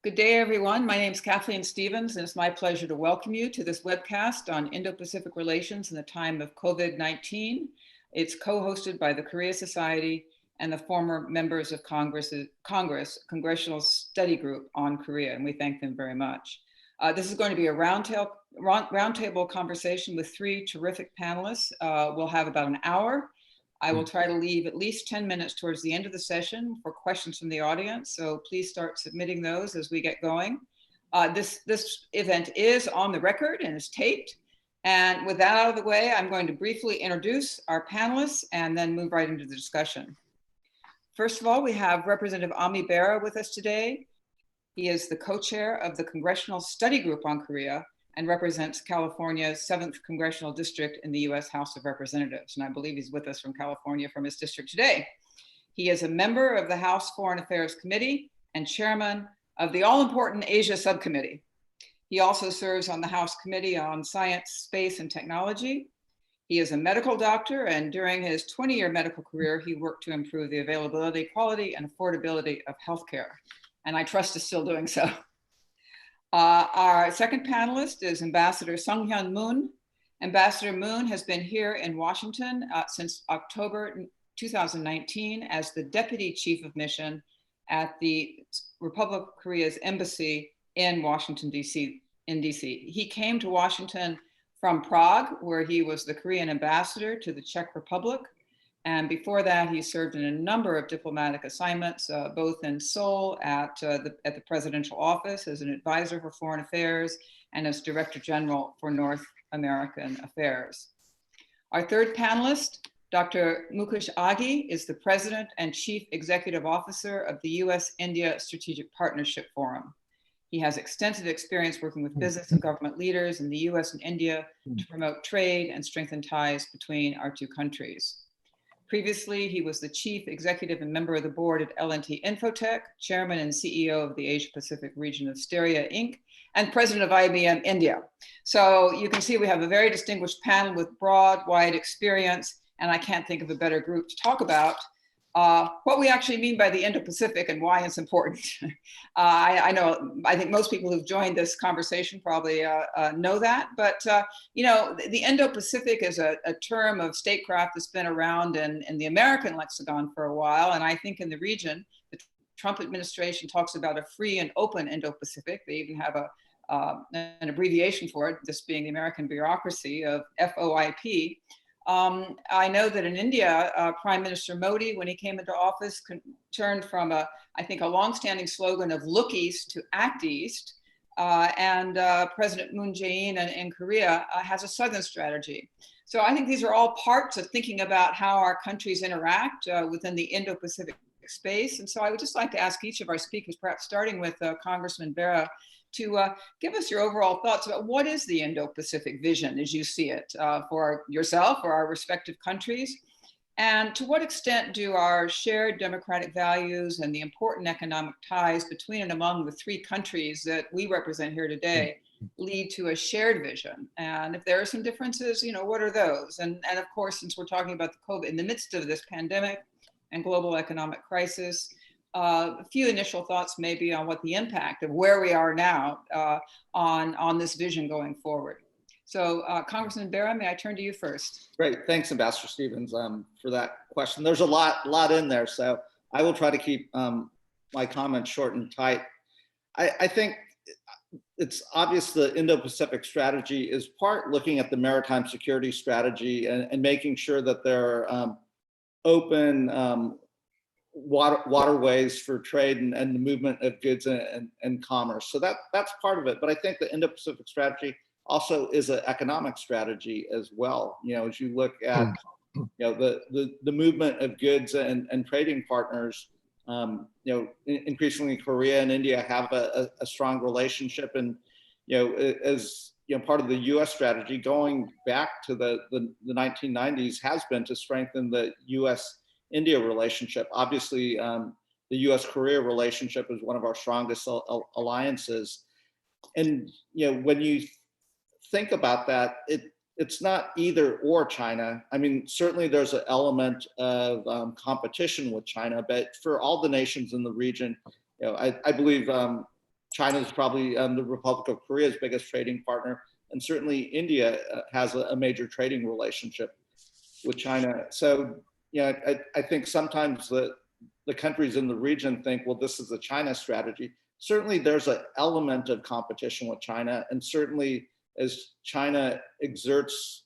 Good day, everyone. My name is Kathleen Stevens, and it's my pleasure to welcome you to this webcast on Indo-Pacific relations in the time of COVID-19. It's co-hosted by the Korea Society and the former members of Congress, Congressional Study Group on Korea, and we thank them very much. This is going to be a roundtable conversation with three terrific panelists. We'll have about an hour. I will try to leave at least 10 minutes towards the end of the session for questions from the audience, so please start submitting those as we get going. This event is on the record and is taped. And with that out of the way, I'm going to briefly introduce our panelists and then move right into the discussion. First of all, we have Representative Ami Bera with us today. He is the co-chair of the Congressional Study Group on Korea and represents California's 7th Congressional District in the US House of Representatives. And I believe he's with us from California from his district today. He is a member of the House Foreign Affairs Committee and chairman of the all-important Asia Subcommittee. He also serves on the House Committee on Science, Space, and Technology. He is a medical doctor, and during his 20-year medical career, he worked to improve the availability, quality, and affordability of healthcare. And I trust is still doing so. Our second panelist is Ambassador Seoung-hyun Moon. Ambassador Moon has been here in Washington since October 2019 as the Deputy Chief of Mission at the Republic of Korea's embassy in Washington, D.C. He came to Washington from Prague, where he was the Korean ambassador to the Czech Republic. And before that, he served in a number of diplomatic assignments, both in Seoul at the presidential office as an advisor for foreign affairs and as Director General for North American Affairs. Our third panelist, Dr. Mukesh Aghi, is the President and Chief Executive Officer of the U.S.-India Strategic Partnership Forum. He has extensive experience working with business and government leaders in the U.S. and India to promote trade and strengthen ties between our two countries. Previously, he was the chief executive and member of the board at L&T Infotech, chairman and CEO of the Asia-Pacific region of Steria Inc., and president of IBM India. So you can see we have a very distinguished panel with broad, wide experience, and I can't think of a better group to talk about what we actually mean by the Indo-Pacific and why it's important. I think most people who've joined this conversation probably know that, but you know, the Indo-Pacific is a term of statecraft that's been around in the American lexicon for a while, and I think in the region, the Trump administration talks about a free and open Indo-Pacific. They even have an abbreviation for it, this being the American bureaucracy of FOIP. I know that in India, Prime Minister Modi, when he came into office, turned from I think a longstanding slogan of look east to act east. And President Moon Jae-in in Korea has a southern strategy. So I think these are all parts of thinking about how our countries interact within the Indo-Pacific space. And so I would just like to ask each of our speakers, perhaps starting with Congressman Bera, to give us your overall thoughts about what is the Indo-Pacific vision as you see it for yourself or our respective countries, and to what extent do our shared democratic values and the important economic ties between and among the three countries that we represent here today lead to a shared vision? And if there are some differences, you know, what are those? And of course, since we're talking about the COVID, in the midst of this pandemic and global economic crisis, a few initial thoughts maybe on what the impact of where we are now on this vision going forward. So Congressman Bera, may I turn to you first? Great, thanks Ambassador Stevens for that question. There's a lot in there, so I will try to keep my comments short and tight. I think it's obvious the Indo-Pacific strategy is part looking at the maritime security strategy and making sure that there are open waterways for trade and the movement of goods and commerce. So that's part of it. But I think the Indo-Pacific strategy also is an economic strategy as well. You know, as you look at the movement of goods and trading partners, you know, increasingly Korea and India have a strong relationship, and you know, as you know, part of the U.S. strategy going back to the 1990s has been to strengthen the U.S.-India relationship. Obviously, the U.S.-Korea relationship is one of our strongest alliances. And you know, when you think about that, it's not either or China. I mean, certainly there's an element of competition with China, but for all the nations in the region, you know, I believe China is probably the Republic of Korea's biggest trading partner, and certainly India has a major trading relationship with China. So, I think sometimes the countries in the region think, well, this is a China strategy. Certainly there's an element of competition with China, and certainly as China exerts,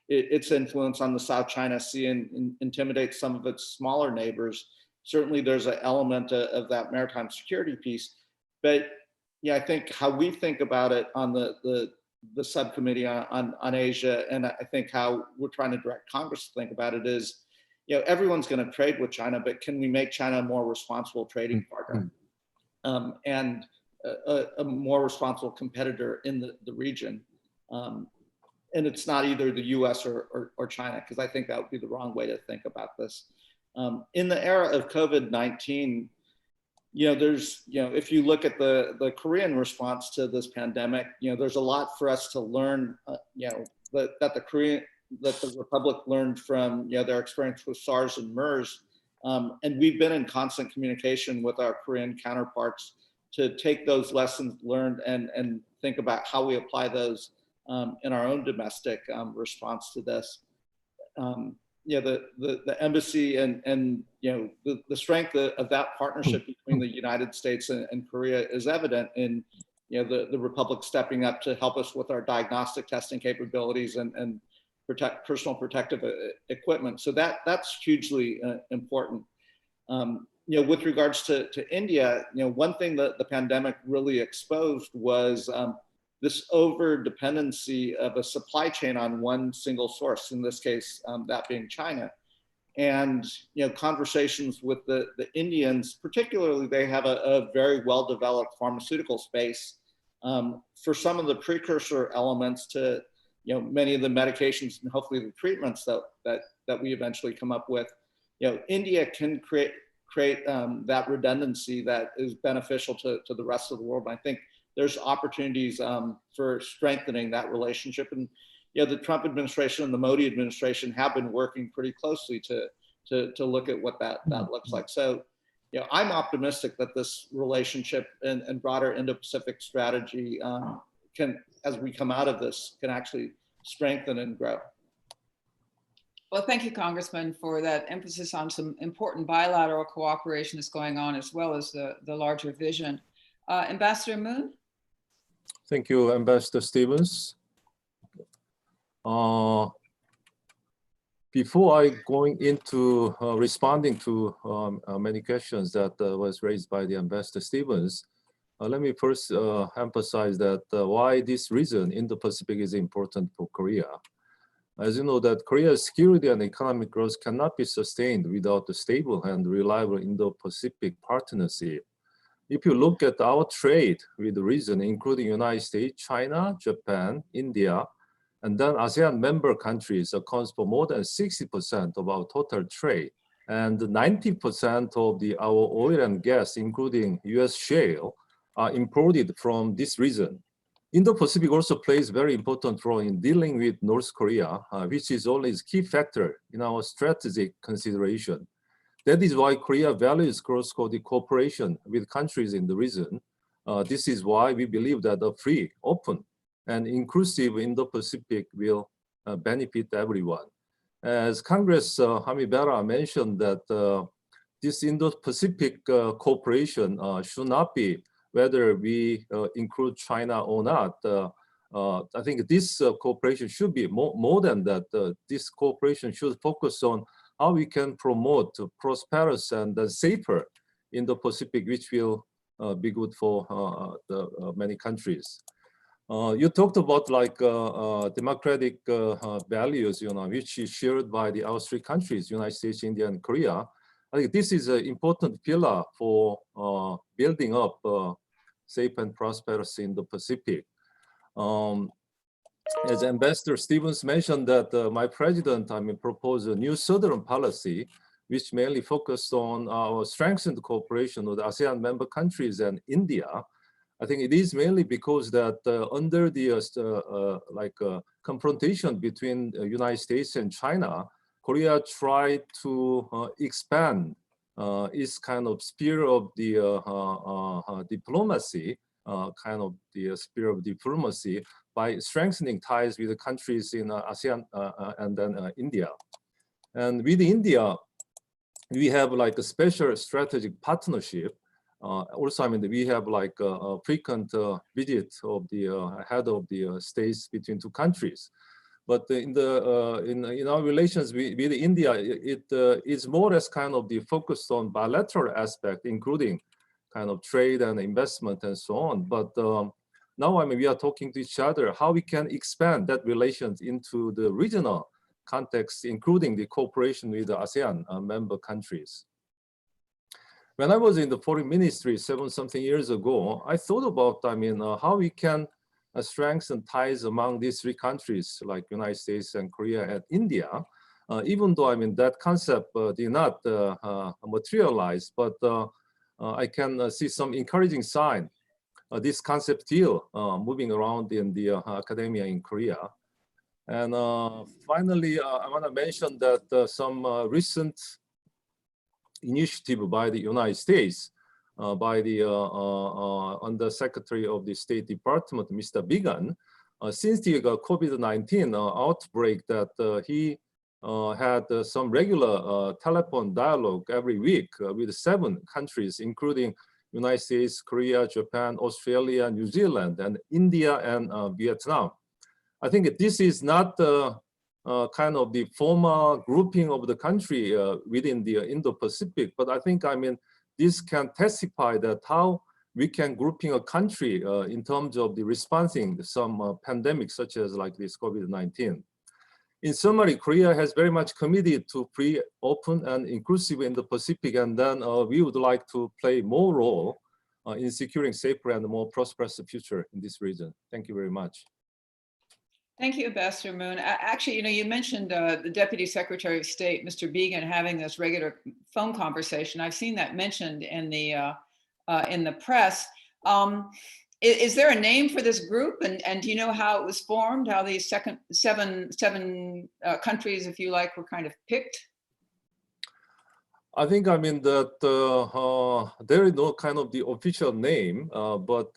its influence on the South China Sea and intimidates some of its smaller neighbors, certainly there's an element of that maritime security piece. But I think how we think about it on the subcommittee on Asia, and I think how we're trying to direct Congress to think about it is, everyone's going to trade with China, but can we make China a more responsible trading partner and a more responsible competitor in the region? And it's not either the US or China, because I think that would be the wrong way to think about this. In the era of COVID-19, there's, if you look at the Korean response to this pandemic, there's a lot for us to learn, that the Republic learned from, their experience with SARS and MERS. And we've been in constant communication with our Korean counterparts to take those lessons learned and think about how we apply those in our own domestic response to this. The embassy and the strength of that partnership between the United States and Korea is evident in the Republic stepping up to help us with our diagnostic testing capabilities and personal protective equipment. So that's hugely important. With regards to India, one thing that the pandemic really exposed was this over dependency of a supply chain on one single source, in this case, that being China. And conversations with the Indians, particularly, they have a very well-developed pharmaceutical space. For some of the precursor elements to many of the medications and hopefully the treatments that we eventually come up with, India can create that redundancy that is beneficial to the rest of the world. And I think there's opportunities for strengthening that relationship. And the Trump administration and the Modi administration have been working pretty closely to look at what that looks like. So I'm optimistic that this relationship and broader Indo-Pacific strategy can, as we come out of this, can actually strengthen and grow. Well, thank you, Congressman, for that emphasis on some important bilateral cooperation that's going on, as well as the larger vision. Ambassador Moon? Thank you, Ambassador Stevens. Before I going into responding to many questions that was raised by the Ambassador Stevens, let me first emphasize that why this reason Indo-Pacific is important for Korea. As you know, that Korea's security and economic growth cannot be sustained without a stable and reliable Indo-Pacific partnership. If you look at our trade with the region, including United States, China, Japan, India, and then ASEAN member countries accounts for more than 60% of our total trade. And 90% of our oil and gas, including US shale, are imported from this region. Indo-Pacific also plays a very important role in dealing with North Korea, which is always a key factor in our strategic consideration. That is why Korea values cross-border cooperation with countries in the region. This is why we believe that a free, open, and inclusive Indo-Pacific will benefit everyone. As Congress Ami Bera mentioned that this Indo-Pacific cooperation should not be whether we include China or not. I think this cooperation should be more than that. This cooperation should focus on how we can promote prosperous and safer Indo-Pacific, which will be good for the many countries. You talked about like democratic values, which is shared by our three countries, United States, India, and Korea. I think this is an important pillar for building up safe and prosperous Indo-Pacific. As Ambassador Stevens mentioned that my president, proposed a new Southern policy, which mainly focused on our strengthened cooperation with ASEAN member countries and India. I think it is mainly because that under the confrontation between the United States and China, Korea tried to expand its kind of sphere of the diplomacy, by strengthening ties with the countries in ASEAN and then India. And with India, we have like a special strategic partnership. Also, I mean, we have like a frequent visit of the head of the states between two countries. But in our relations with India, it is more or less kind of the focused on bilateral aspect, including kind of trade and investment and so on. But now, I mean, we are talking to each other how we can expand that relations into the regional context, including the cooperation with the ASEAN member countries. When I was in the foreign ministry 7-something years ago, I thought about, I mean, how we can strengthen ties among these three countries like United States and Korea and India, even though, I mean, that concept did not materialize, but I can see some encouraging sign. This concept still moving around in the academia in Korea. And finally, I want to mention that some recent initiative by the United States, by the Undersecretary of the State Department, Mr. Biegun, since the COVID-19 outbreak, that he had some regular telephone dialogue every week with 7 countries, including United States, Korea, Japan, Australia, New Zealand, and India and Vietnam. I think this is not kind of the formal grouping of the country within the Indo-Pacific, but I think, I mean, this can testify that how we can grouping a country in terms of the responding to some pandemics such as like this COVID-19. In summary, Korea has very much committed to free, open, and inclusive Indo-Pacific, and then we would like to play more role in securing safer and more prosperous future in this region. Thank you very much. Thank you, Ambassador Moon. Actually, you know, you mentioned the Deputy Secretary of State, Mr. Biegun, having this regular phone conversation. I've seen that mentioned in the press. Is there a name for this group, and do you know how it was formed? How these seven countries, if you like, were kind of picked? I think, I mean, that there is no kind of the official name, but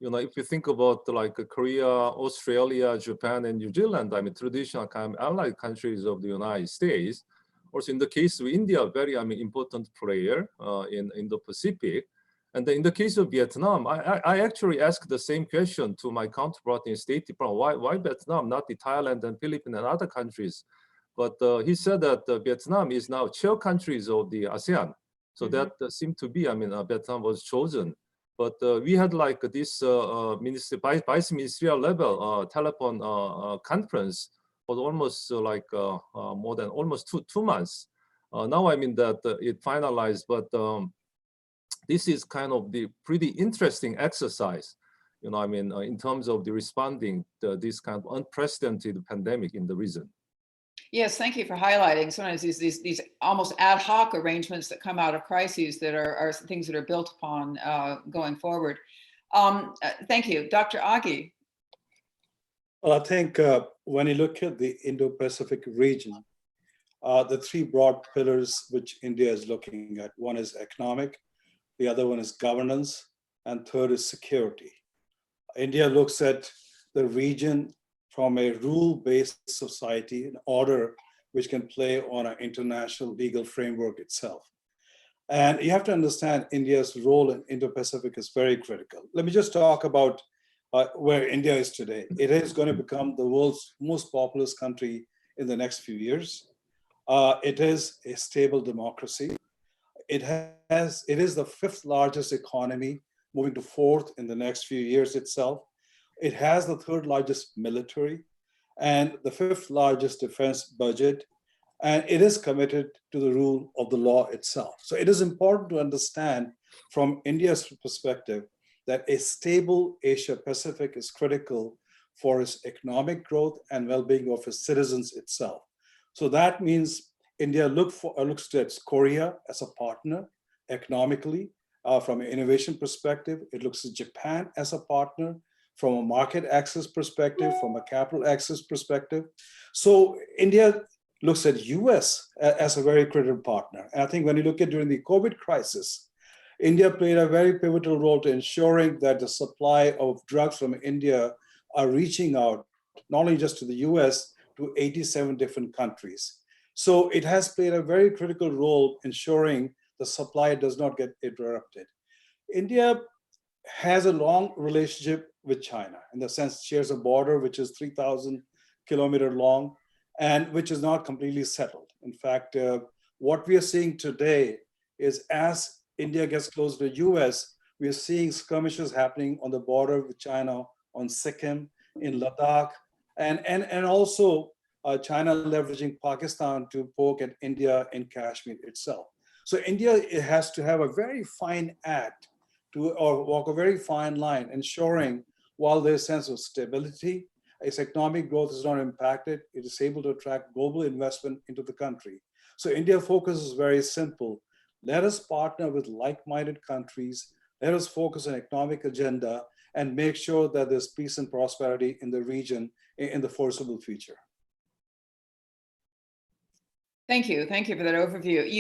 you know, if you think about like Korea, Australia, Japan, and New Zealand, I mean, traditional kind of allied countries of the United States. Also, in the case of India, very, I mean, important player in Indo-Pacific. And in the case of Vietnam, I actually asked the same question to my counterpart in State Department. Why Vietnam, not the Thailand and Philippines and other countries? But he said that Vietnam is now chair countries of the ASEAN. So that seemed to be, I mean, Vietnam was chosen. But we had like this vice ministerial level telephone conference for almost like more than almost two months. Now, I mean, that it finalized, but this is kind of the pretty interesting exercise, you know, I mean, in terms of the responding to this kind of unprecedented pandemic in the region. Yes, thank you for highlighting sometimes these almost ad hoc arrangements that come out of crises that are things that are built upon going forward. Thank you. Dr. Aghi. Well, I think when you look at the Indo-Pacific region, the 3 broad pillars which India is looking at, one is economic, the other one is governance, and third is security. India looks at the region from a rule-based society, an order which can play on an international legal framework itself. And you have to understand India's role in Indo-Pacific is very critical. Let me just talk about where India is today. It is going to become the world's most populous country in the next few years. It is a stable democracy. It is the 5th largest economy, moving to 4th in the next few years itself. It has the 3rd largest military and the 5th largest defense budget, and it is committed to the rule of the law itself. So it is important to understand from India's perspective that a stable Asia-Pacific is critical for its economic growth and well-being of its citizens itself. So that means India looks at Korea as a partner economically, from an innovation perspective. It looks at Japan as a partner from a market access perspective, from a capital access perspective. So India looks at US as a very critical partner. And I think when you look at during the COVID crisis, India played a very pivotal role to ensuring that the supply of drugs from India are reaching out, not only just to the US, to 87 different countries. So it has played a very critical role ensuring the supply does not get interrupted. India has a long relationship with China, in the sense it shares a border which is 3,000 kilometers long and which is not completely settled. In fact, what we are seeing today is as India gets closer to the US, we are seeing skirmishes happening on the border with China, on Sikkim, in Ladakh, and also China leveraging Pakistan to poke at India in Kashmir itself. So India has to have a very fine act or walk a very fine line, ensuring while there's a sense of stability, its economic growth is not impacted, it is able to attract global investment into the country. So India's focus is very simple. Let us partner with like-minded countries. Let us focus on economic agenda and make sure that there's peace and prosperity in the region in the foreseeable future. Thank you for that overview.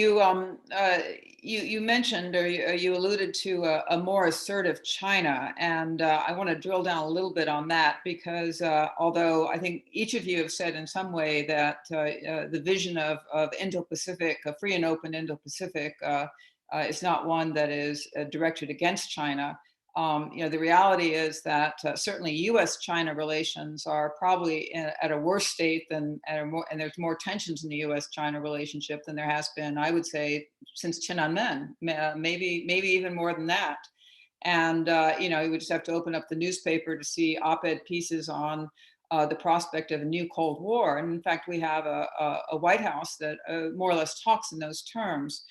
You mentioned, or you alluded to a more assertive China, and I want to drill down a little bit on that because although I think each of you have said in some way that the vision of Indo-Pacific, a free and open Indo-Pacific, is not one that is directed against China. The reality is that certainly U.S.-China relations are probably at a worse state and there's more tensions in the U.S.-China relationship than there has been, I would say, since Tiananmen, maybe even more than that. And you would just have to open up the newspaper to see op-ed pieces on the prospect of a new Cold War. And in fact, we have a White House that more or less talks in those terms.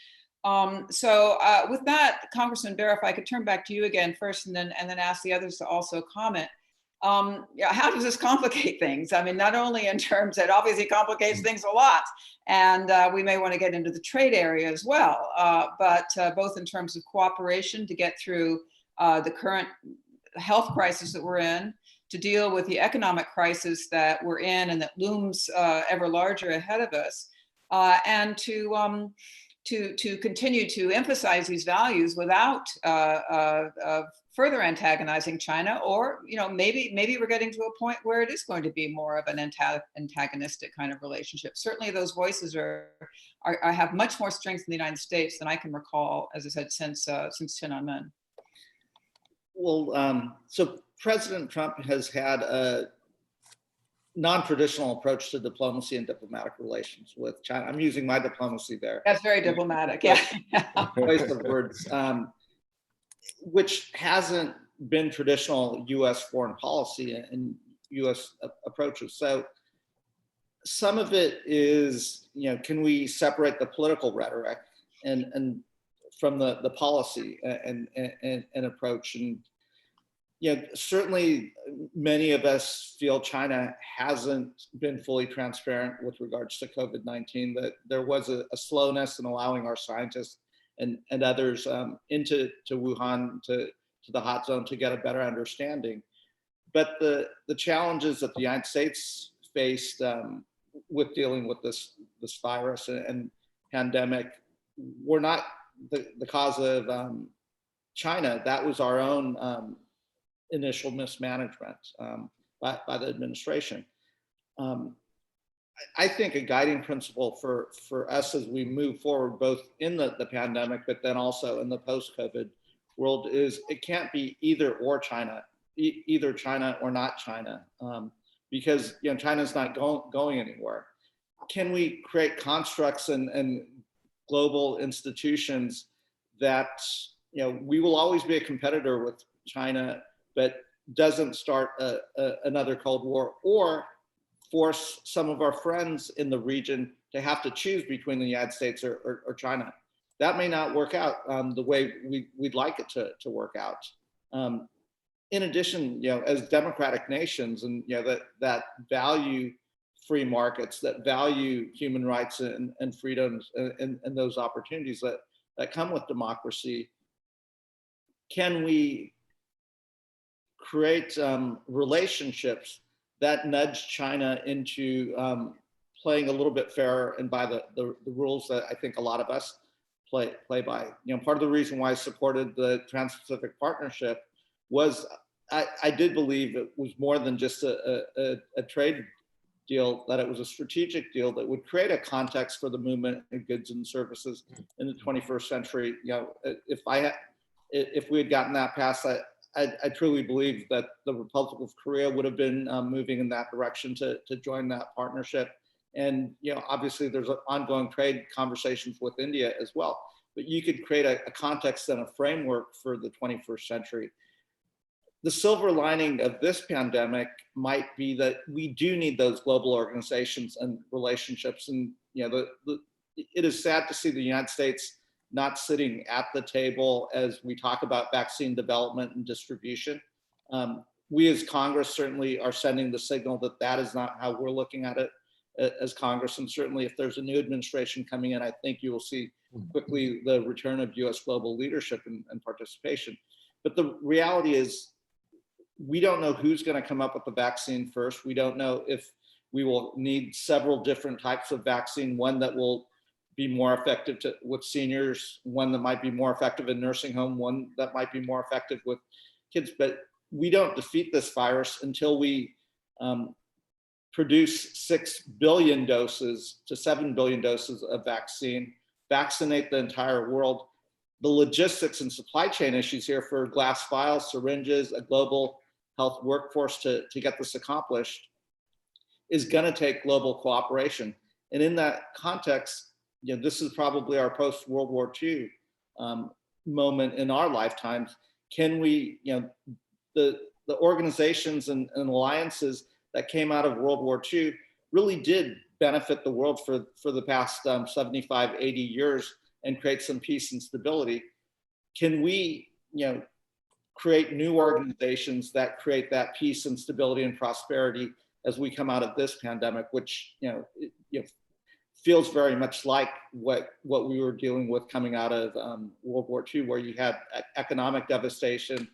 So with that, Congressman Bera, if I could turn back to you again first and then ask the others to also comment. How does this complicate things? I mean, not only in terms that obviously complicates things a lot, and we may want to get into the trade area as well, but both in terms of cooperation to get through the current health crisis that we're in, to deal with the economic crisis that we're in and that looms ever larger ahead of us, and to continue to emphasize these values without further antagonizing China, or maybe we're getting to a point where it is going to be more of an antagonistic kind of relationship. Certainly, those voices have much more strength in the United States than I can recall, as I said, since Tiananmen. Well, so President Trump has had a non-traditional approach to diplomacy and diplomatic relations with China. I'm using my diplomacy there. That's very diplomatic, yeah. Choice of words, which hasn't been traditional U.S. foreign policy and U.S. approaches. So some of it is, can we separate the political rhetoric and from the policy and approach? And certainly many of us feel China hasn't been fully transparent with regards to COVID-19, that there was a slowness in allowing our scientists and others into Wuhan, to the hot zone, to get a better understanding. But the challenges that the United States faced with dealing with this virus and pandemic were not the cause of China. That was our own initial mismanagement by the administration. I think a guiding principle for us as we move forward, both in the pandemic, but then also in the post-COVID world, is it can't be either or China, either China or not China, because China's not going anywhere. Can we create constructs and global institutions that we will always be a competitor with China, but doesn't start another Cold War, or force some of our friends in the region to have to choose between the United States or China? That may not work out the way we'd like it to work out. In addition, as democratic nations, and that value free markets, that value human rights and freedoms and those opportunities that come with democracy, can we create relationships that nudge China into playing a little bit fairer and by the rules that I think a lot of us play by. Part of the reason why I supported the Trans-Pacific Partnership was I did believe it was more than just a trade deal, that it was a strategic deal that would create a context for the movement of goods and services in the 21st century. If we had gotten that passed, I truly believe that the Republic of Korea would have been moving in that direction to join that partnership. And obviously there's ongoing trade conversations with India as well. But you could create a context and a framework for the 21st century. The silver lining of this pandemic might be that we do need those global organizations and relationships. And it is sad to see the United States not sitting at the table as we talk about vaccine development and distribution. We as Congress certainly are sending the signal that that is not how we're looking at it as Congress. And certainly if there's a new administration coming in, I think you will see quickly the return of US global leadership and participation. But the reality is, we don't know who's going to come up with the vaccine first. We don't know if we will need several different types of vaccine, one that will be more effective with seniors, one that might be more effective in nursing home, one that might be more effective with kids. But we don't defeat this virus until we produce 6 billion doses to 7 billion doses of vaccine, vaccinate the entire world. The logistics and supply chain issues here for glass vials, syringes, a global health workforce to get this accomplished is going to take global cooperation. And in that context, this is probably our post-World War II moment in our lifetimes. Can we, the organizations and alliances that came out of World War II really did benefit the world for the past 75, 80 years and create some peace and stability. Can we, create new organizations that create that peace and stability and prosperity as we come out of this pandemic, which feels very much like what we were dealing with coming out of World War II, where you had economic devastation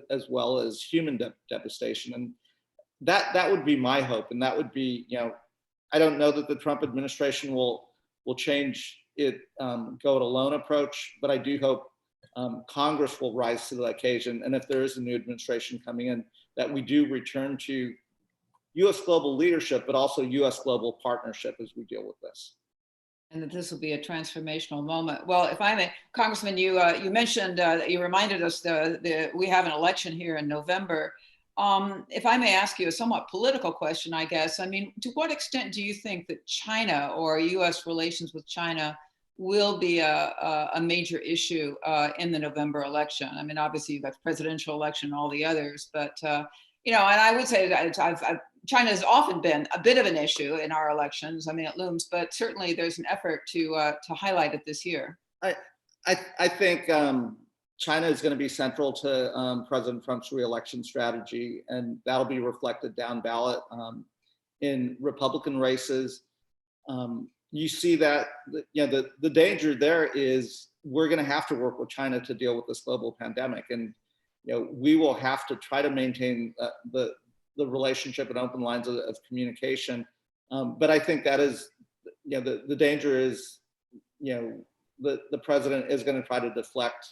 as well as human devastation. And that would be my hope. And that would be, I don't know that the Trump administration will change it, go it alone approach, but I do hope Congress will rise to the occasion. And if there is a new administration coming in, that we do return to US global leadership, but also US global partnership as we deal with this. And that this will be a transformational moment. Well, if I may, Congressman, you mentioned, you reminded us we have an election here in November. If I may ask you a somewhat political question, I guess, I mean, to what extent do you think that China or US relations with China will be a major issue in the November election? I mean, obviously you've got the presidential election and all the others, but, and I would say that China has often been a bit of an issue in our elections. I mean, it looms, but certainly there's an effort to highlight it this year. I think China is going to be central to President Trump's re-election strategy, and that'll be reflected down ballot in Republican races. You see that the danger there is we're going to have to work with China to deal with this global pandemic, and we will have to try to maintain the relationship and open lines of communication. But I think that is, the danger is, the president is going to try to deflect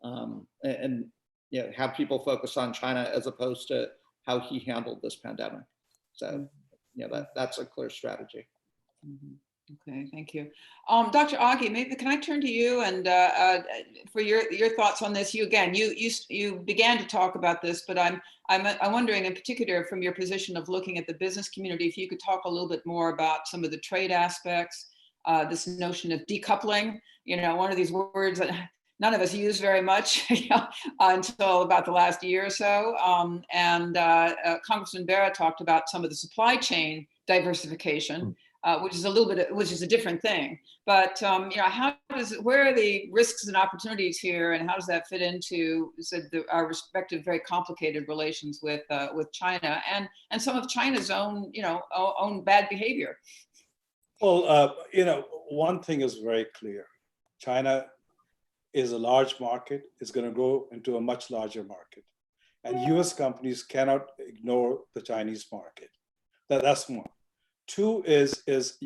and have people focus on China as opposed to how he handled this pandemic. So, that's a clear strategy. Mm-hmm. Okay, thank you. Dr. Aghi, maybe can I turn to you and for your thoughts on this? You began to talk about this, but I'm wondering in particular from your position of looking at the business community, if you could talk a little bit more about some of the trade aspects, this notion of decoupling. One of these words that none of us use very much until about the last year or so. Congressman Bera talked about some of the supply chain diversification. Which is a different thing. But where are the risks and opportunities here, and how does that fit into our respective very complicated relations with China and some of China's own own bad behavior? Well, one thing is very clear: China is a large market. It's going to grow into a much larger market, and U.S. companies cannot ignore the Chinese market. That's one. Two is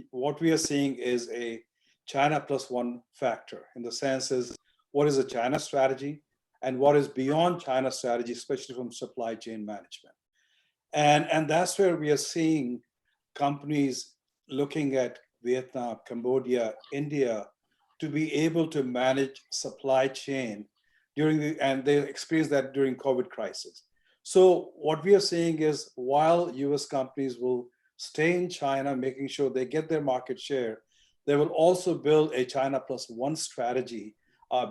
what we are seeing is a China plus one factor, in the sense is what is a China strategy and what is beyond China strategy, especially from supply chain management. And that's where we are seeing companies looking at Vietnam, Cambodia, India, to be able to manage supply chain and they experienced that during COVID crisis. So what we are seeing is while US companies will stay in China, making sure they get their market share, they will also build a China plus one strategy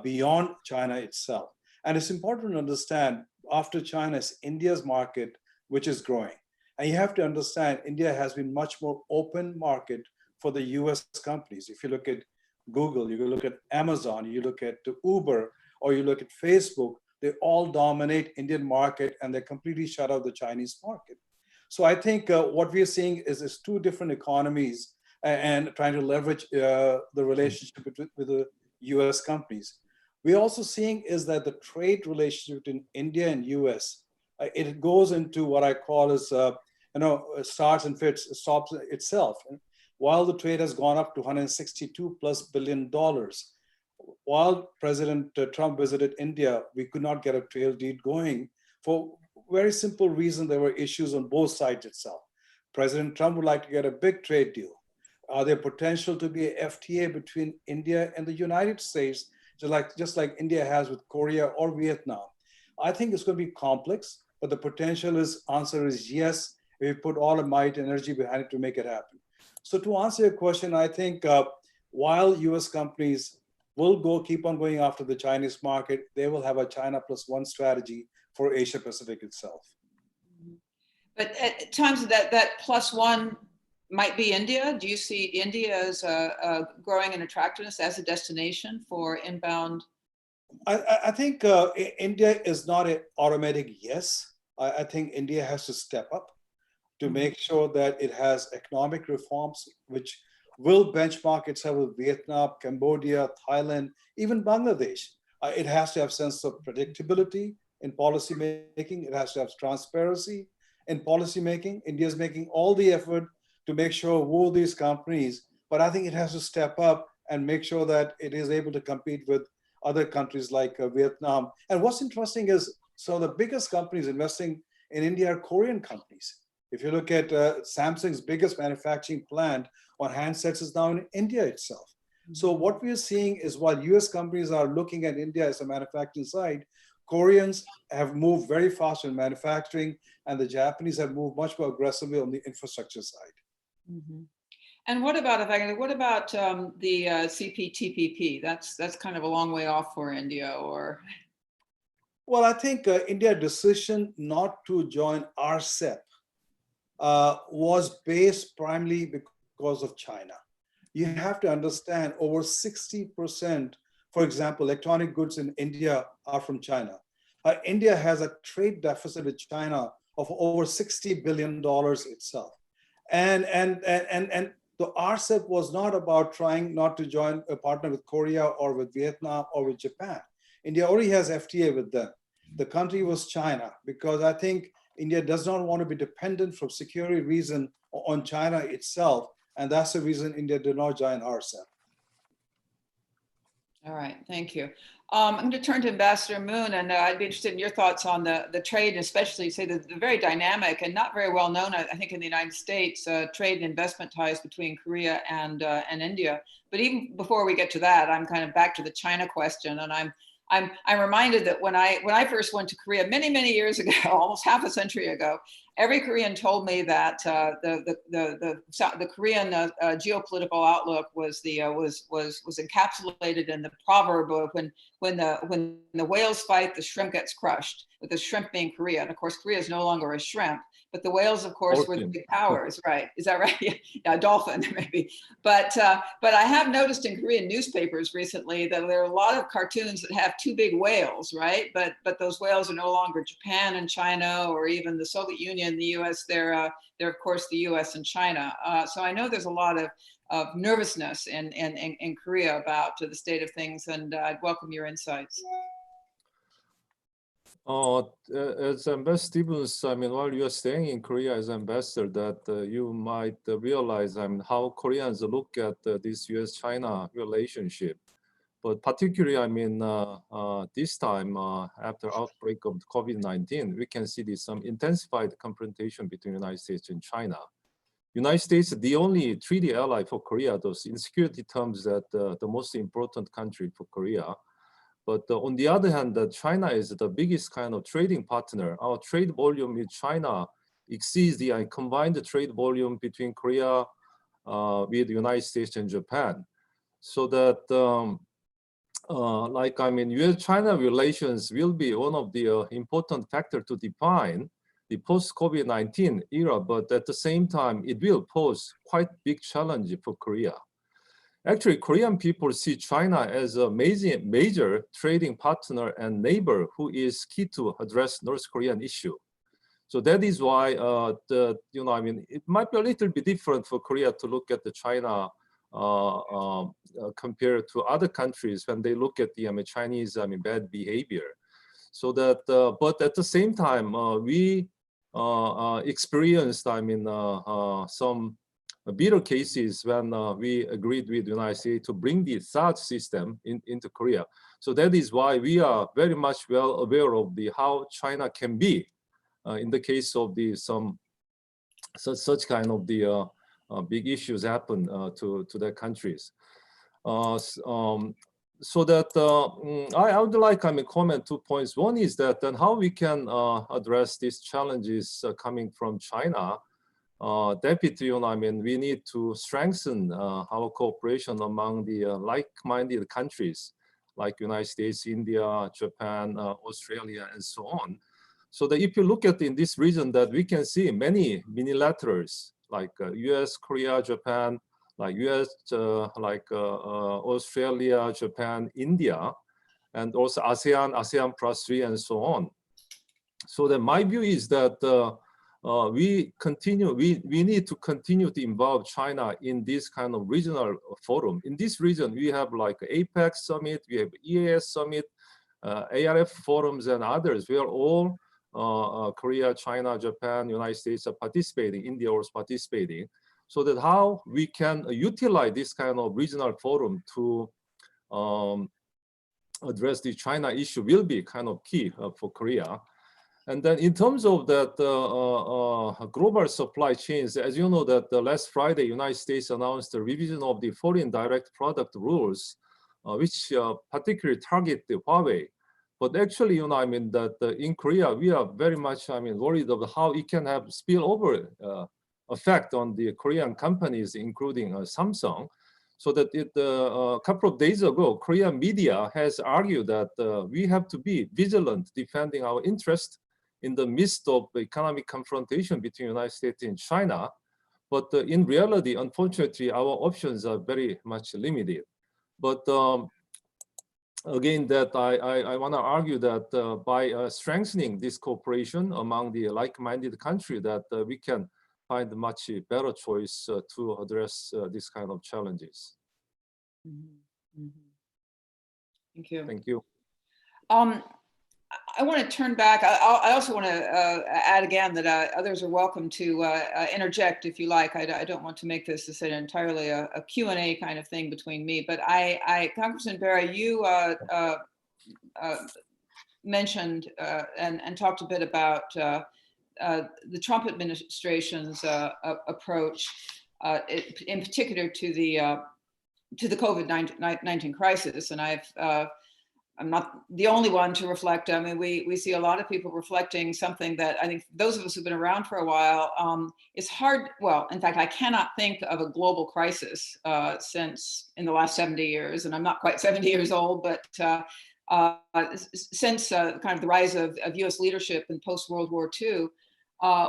beyond China itself. And it's important to understand, after China, it's India's market, which is growing. And you have to understand, India has been much more open market for the US companies. If you look at Google, you look at Amazon, you look at Uber, or you look at Facebook, they all dominate Indian market and they completely shut out the Chinese market. So I think what we are seeing is two different economies and trying to leverage the relationship with the US companies. We're also seeing is that the trade relationship between India and US, it goes into what I call as, starts and stops itself. While the trade has gone up to $162+ billion, while President Trump visited India, we could not get a trade deal going for very simple reason. There were issues on both sides itself. President Trump would like to get a big trade deal. Are there potential to be a FTA between India and the United States, just like India has with Korea or Vietnam? I think it's going to be complex, but the potential answer is yes, if we put all our might and energy behind it to make it happen. So to answer your question, I think while US companies will keep on going after the Chinese market, they will have a China plus one strategy for Asia Pacific itself. But at times that plus one might be India. Do you see India as growing in attractiveness as a destination for inbound? I think India is not an automatic yes. I think India has to step up to make sure that it has economic reforms, which will benchmark itself with Vietnam, Cambodia, Thailand, even Bangladesh. It has to have sense of predictability in policy making. It has to have transparency in policy making. India is making all the effort to make sure who these companies, but I think it has to step up and make sure that it is able to compete with other countries like Vietnam. And what's interesting is, so the biggest companies investing in India are Korean companies. If you look at Samsung's biggest manufacturing plant on handsets is now in India itself. So what we are seeing is while US companies are looking at India as a manufacturing site, Koreans have moved very fast in manufacturing, and the Japanese have moved much more aggressively on the infrastructure side. Mm-hmm. And what about the CPTPP? That's kind of a long way off for India, or? Well, I think India's decision not to join RCEP was based primarily because of China. You have to understand over 60%, for example, electronic goods in India are from China. India has a trade deficit with China of over $60 billion itself. And the RCEP was not about trying not to join a partner with Korea or with Vietnam or with Japan. India already has FTA with them. The country was China, because I think India does not want to be dependent for security reason on China itself. And that's the reason India did not join RCEP. All right, thank you. I'm going to turn to Ambassador Moon, and I'd be interested in your thoughts on the trade, and especially say the very dynamic and not very well known, I think, in the United States, trade and investment ties between Korea and India. But even before we get to that, I'm kind of back to the China question, and I'm reminded that when I first went to Korea many years ago, almost half a century ago, every Korean told me that the Korean geopolitical outlook was encapsulated in the proverb of when the whales fight, the shrimp gets crushed, with the shrimp being Korea. And of course, Korea is no longer a shrimp, but the whales, of course, were the big powers, right? Is that right? Yeah, dolphin maybe. But I have noticed in Korean newspapers recently that there are a lot of cartoons that have two big whales, right? But those whales are no longer Japan and China, or even the Soviet Union, the US. They're of course the US and China. So I know there's a lot of nervousness in Korea about the state of things, and I'd welcome your insights. As Ambassador Stevens, I mean, while you are staying in Korea as ambassador, that you might realize, I mean, how Koreans look at this U.S.-China relationship. But particularly, I mean, this time after outbreak of COVID-19, we can see this some intensified confrontation between the United States and China. United States, the only treaty ally for Korea, those in security terms, that the most important country for Korea. But on the other hand, China is the biggest kind of trading partner. Our trade volume with China exceeds the combined trade volume between Korea with the United States and Japan. So that, like, I mean, U.S.-China relations will be one of the important factors to define the post-COVID-19 era, but at the same time, it will pose quite big challenge for Korea. Actually, Korean people see China as a major trading partner and neighbor who is key to address North Korean issue. So that is why, I mean, it might be a little bit different for Korea to look at the China compared to other countries when they look at the Chinese, bad behavior. So that, but at the same time, we experienced, some bitter cases when we agreed with the United States to bring the THAAD system into Korea. So that is why we are very much well aware of how China can be in the case of such kind of big issues happen to their countries. So that I would like comment 2 points. One is that then how we can address these challenges coming from China. Definitely, we need to strengthen our cooperation among the like-minded countries like United States, India, Japan, Australia, and so on. So that if you look at in this region, that we can see many minilaterals like US, Korea, Japan, like US, Australia, Japan, India, and also ASEAN, ASEAN plus 3, and so on. So that my view is that we need to continue to involve China in this kind of regional forum. In this region, we have like APEC summit, we have EAS summit, ARF forums, and others. We are all Korea, China, Japan, United States are participating, India also participating. So that how we can utilize this kind of regional forum to address the China issue will be kind of key for Korea. And then in terms of that global supply chains, as you know that last Friday, United States announced the revision of the foreign direct product rules, which particularly target the Huawei. But actually, that in Korea, we are very much, worried about how it can have spillover effect on the Korean companies, including Samsung. So that a couple of days ago, Korean media has argued that we have to be vigilant defending our interest in the midst of economic confrontation between the United States and China. But in reality, unfortunately, our options are very much limited. But again, that I want to argue that by strengthening this cooperation among the like-minded countries, that we can find a much better choice to address this kind of challenges. Mm-hmm. Mm-hmm. Thank you. Thank you. I want to turn back. I also want to add again that others are welcome to interject if you like. I don't want to make this entirely a Q&A kind of thing between me, but Congressman Bera, you mentioned and talked a bit about the Trump administration's approach, in particular to the COVID-19 crisis, and I'm not the only one to reflect. I mean, we see a lot of people reflecting something that I think those of us who've been around for a while, it's hard. Well, in fact, I cannot think of a global crisis since in the last 70 years, and I'm not quite 70 years old, but since kind of the rise of US leadership in post-World War II,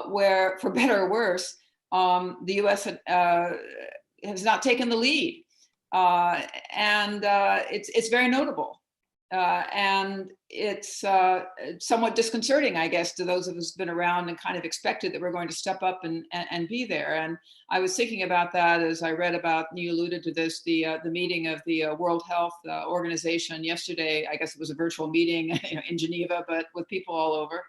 where, for better or worse, the US has not taken the lead. And it's very notable. And it's somewhat disconcerting, I guess, to those of us who've been around and kind of expected that we're going to step up and be there. And I was thinking about that as I read about, you alluded to this, the meeting of the World Health Organization yesterday. I guess it was a virtual meeting in Geneva, but with people all over.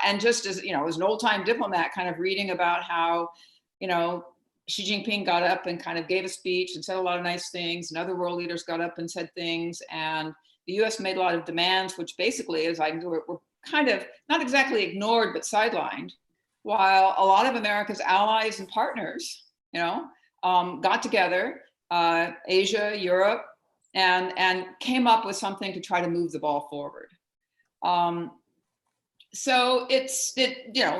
And just as, as an old time diplomat, kind of reading about how, Xi Jinping got up and kind of gave a speech and said a lot of nice things, and other world leaders got up and said things. And the US made a lot of demands, which basically, as I knew, were kind of not exactly ignored, but sidelined, while a lot of America's allies and partners, got together, Asia, Europe, and came up with something to try to move the ball forward. So it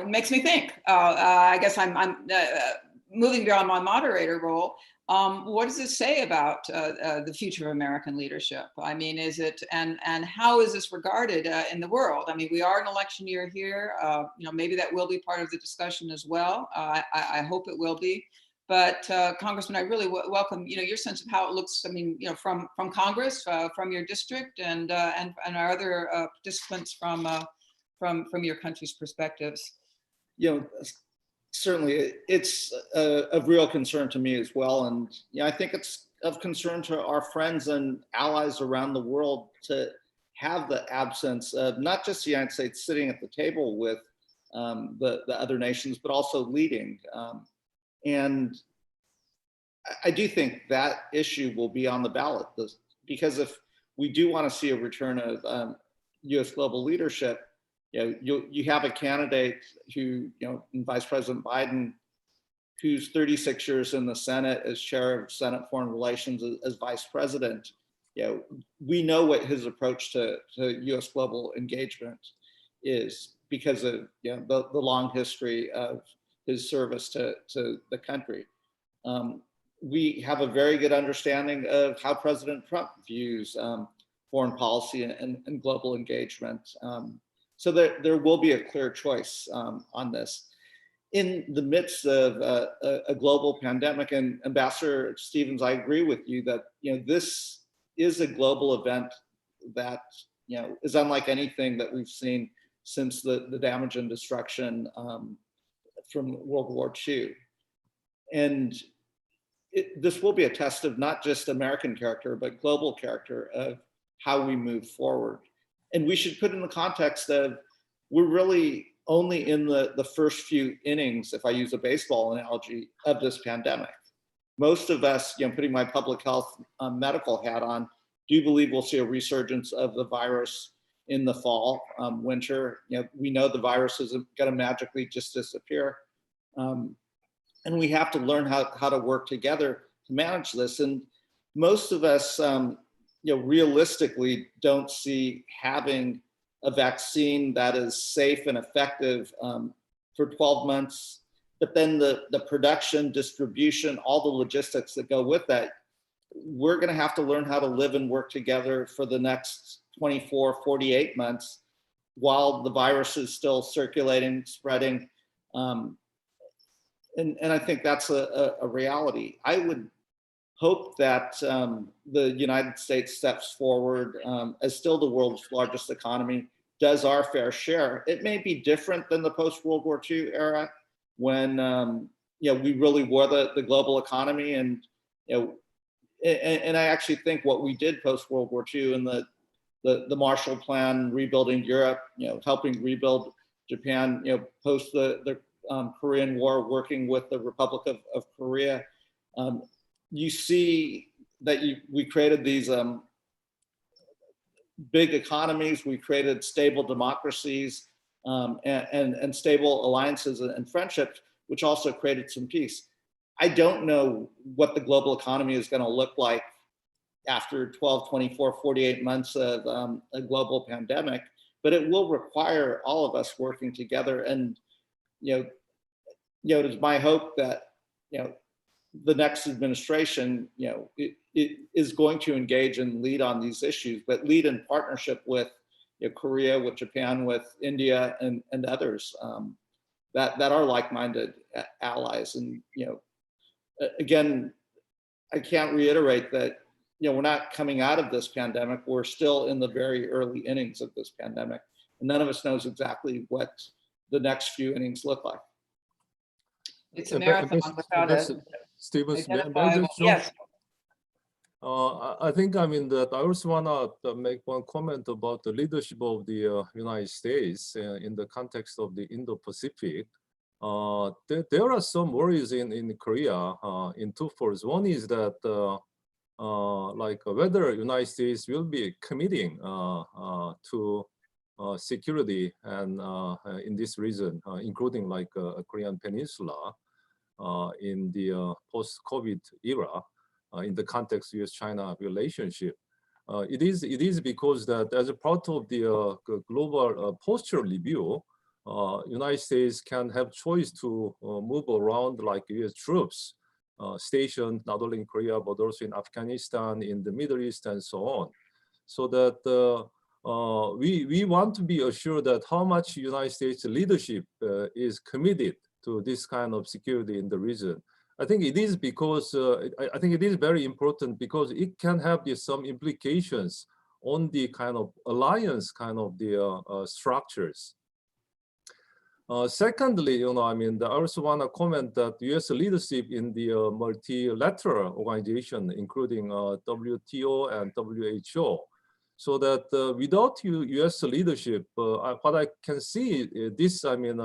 makes me think. I guess I'm moving beyond my moderator role. What does it say about the future of American leadership? I mean, is it, and how is this regarded in the world? I mean, we are an election year here. Maybe that will be part of the discussion as well. I hope it will be. But Congressman, I really welcome your sense of how it looks. I mean, from Congress, from your district, and our other participants from your country's perspectives. Certainly, it's of real concern to me as well. And I think it's of concern to our friends and allies around the world to have the absence of not just the United States sitting at the table with the other nations, but also leading. And I do think that issue will be on the ballot, because if we do want to see a return of US global leadership, you have a candidate who, Vice President Biden, who's 36 years in the Senate as chair of Senate Foreign Relations, as vice president. We know what his approach to U.S. global engagement is because of the long history of his service to the country. We have a very good understanding of how President Trump views foreign policy and global engagement. So there will be a clear choice on this. In the midst of a global pandemic, and Ambassador Stevens, I agree with you that this is a global event that is unlike anything that we've seen since the damage and destruction from World War II. And this will be a test of not just American character, but global character of how we move forward. And we should put in the context of we're really only in the first few innings, if I use a baseball analogy, of this pandemic. Most of us, putting my public health medical hat on, do believe we'll see a resurgence of the virus in the fall, winter. We know the virus isn't going to magically just disappear. And we have to learn how to work together to manage this. And most of us, realistically don't see having a vaccine that is safe and effective for 12 months, but then the production, distribution, all the logistics that go with that, we're gonna have to learn how to live and work together for the next 24, 48 months while the virus is still circulating, spreading. And I think that's a reality. I would hope that the United States steps forward as still the world's largest economy, does our fair share. It may be different than the post-World War II era when we really were the global economy, and I actually think what we did post-World War II and the Marshall Plan, rebuilding Europe, helping rebuild Japan, post the Korean War, working with the Republic of Korea. You see that we created these big economies, we created stable democracies and stable alliances and friendships, which also created some peace. I don't know what the global economy is going to look like after 12, 24, 48 months of a global pandemic, but it will require all of us working together. And, it is my hope that, the next administration, it is going to engage and lead on these issues, but lead in partnership with Korea, with Japan, with India, and others that are like-minded allies. And again, I can't reiterate that we're not coming out of this pandemic. We're still in the very early innings of this pandemic. And none of us knows exactly what the next few innings look like. It's a marathon without a Stevens, identifiable. Yes. I think, I mean, that I also want to make one comment about the leadership of the United States in the context of the Indo-Pacific. There are some worries in Korea in two folds. One is that like whether United States will be committing to security and in this region, including like Korean Peninsula in the post-COVID era, in the context of US-China relationship. It is because that as a part of the global posture review, United States can have choice to move around like US troops stationed not only in Korea, but also in Afghanistan, in the Middle East, and so on. So that we want to be assured that how much United States leadership is committed to this kind of security in the region. I think it is because, I think it is very important because it can have some implications on the kind of alliance kind of the structures. Secondly, I mean, I also want to comment that US leadership in the multilateral organization, including WTO and WHO, so that without US leadership, what I can see this, I mean,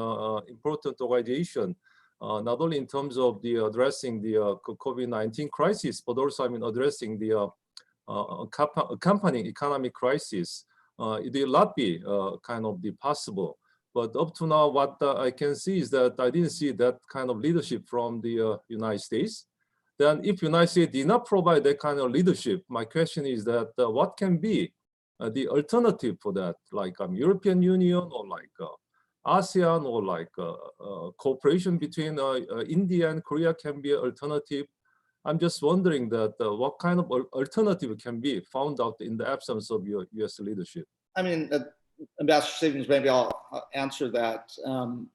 important organization, not only in terms of the addressing the COVID-19 crisis, but also, I mean, addressing the accompanying economic crisis, it will not be kind of the possible. But up to now, what I can see is that I didn't see that kind of leadership from the United States. Then if United States did not provide that kind of leadership, my question is that what can be the alternative for that, like European Union or like ASEAN or like cooperation between India and Korea can be an alternative. I'm just wondering that what kind of alternative can be found out in the absence of your US leadership? I mean, Ambassador Stevens, maybe I'll answer that. One,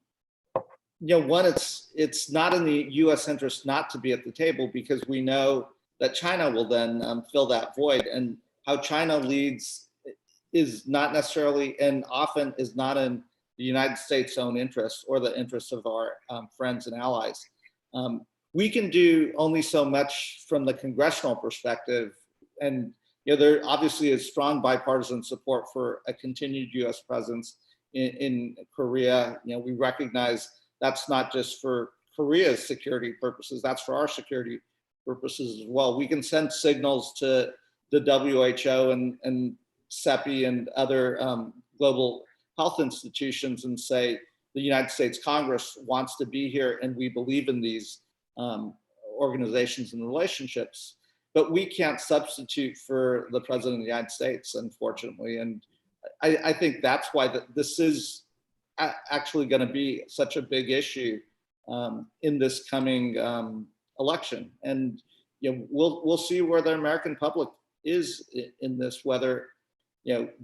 it's not in the US interest not to be at the table because we know that China will then fill that void, and how China leads is not necessarily and often is not in the United States' own interests or the interests of our friends and allies. We can do only so much from the congressional perspective, and there obviously is strong bipartisan support for a continued US presence in Korea. We recognize that's not just for Korea's security purposes, that's for our security purposes as well. We can send signals to the WHO and CEPI and other global health institutions and say the United States Congress wants to be here and we believe in these organizations and relationships, but we can't substitute for the President of the United States, unfortunately. And I think that's why this is actually going to be such a big issue in this coming election. And we'll see where the American public is in this, whether,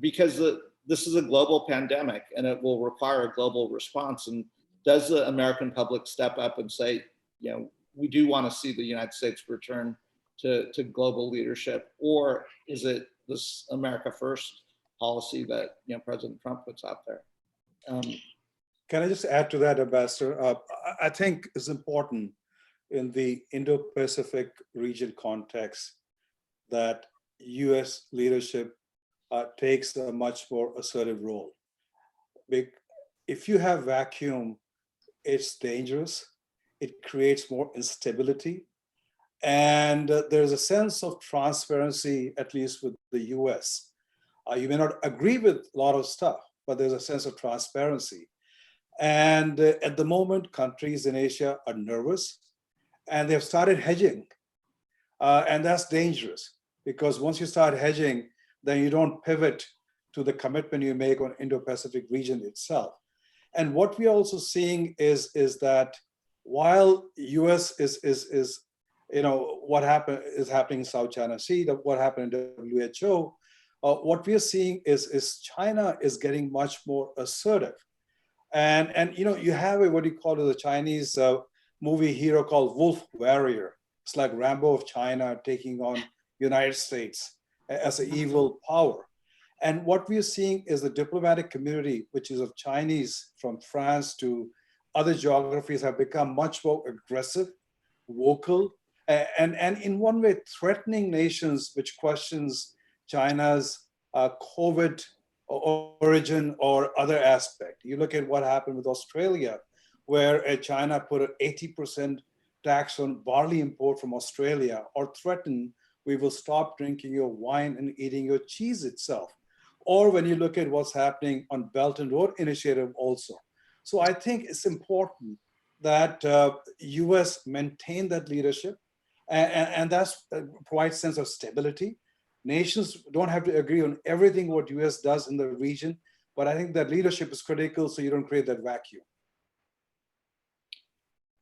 because this is a global pandemic and it will require a global response. And does the American public step up and say, we do want to see the United States return to global leadership, or is it this America First policy that President Trump puts out there? Can I just add to that, Ambassador? I think it's important in the Indo-Pacific region context that US leadership takes a much more assertive role. If you have vacuum, it's dangerous. It creates more instability. And there's a sense of transparency, at least with the US. You may not agree with a lot of stuff, but there's a sense of transparency. And at the moment, countries in Asia are nervous and they've started hedging. And that's dangerous because once you start hedging, then you don't pivot to the commitment you make on Indo-Pacific region itself. And what we're also seeing is that while US is what is happening in South China Sea, what happened in WHO, what we're seeing is China is getting much more assertive. And you have what you call the Chinese movie hero called Wolf Warrior. It's like Rambo of China taking on United States as an evil power. And what we are seeing is the diplomatic community, which is of Chinese from France to other geographies, have become much more aggressive, vocal, and in one way threatening nations which questions China's COVID origin or other aspect. You look at what happened with Australia, where China put an 80% tax on barley import from Australia, or threatened, we will stop drinking your wine and eating your cheese itself. Or when you look at what's happening on Belt and Road Initiative also. So I think it's important that US maintain that leadership, and that's provides sense of stability. Nations don't have to agree on everything what US does in the region, but I think that leadership is critical so you don't create that vacuum.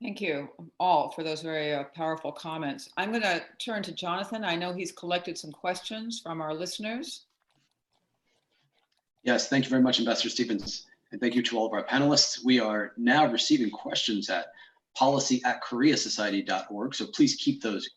Thank you all for those very powerful comments. I'm going to turn to Jonathan. I know he's collected some questions from our listeners. Yes, thank you very much, Ambassador Stevens. And thank you to all of our panelists. We are now receiving questions at policy@koreasociety.org. So please keep those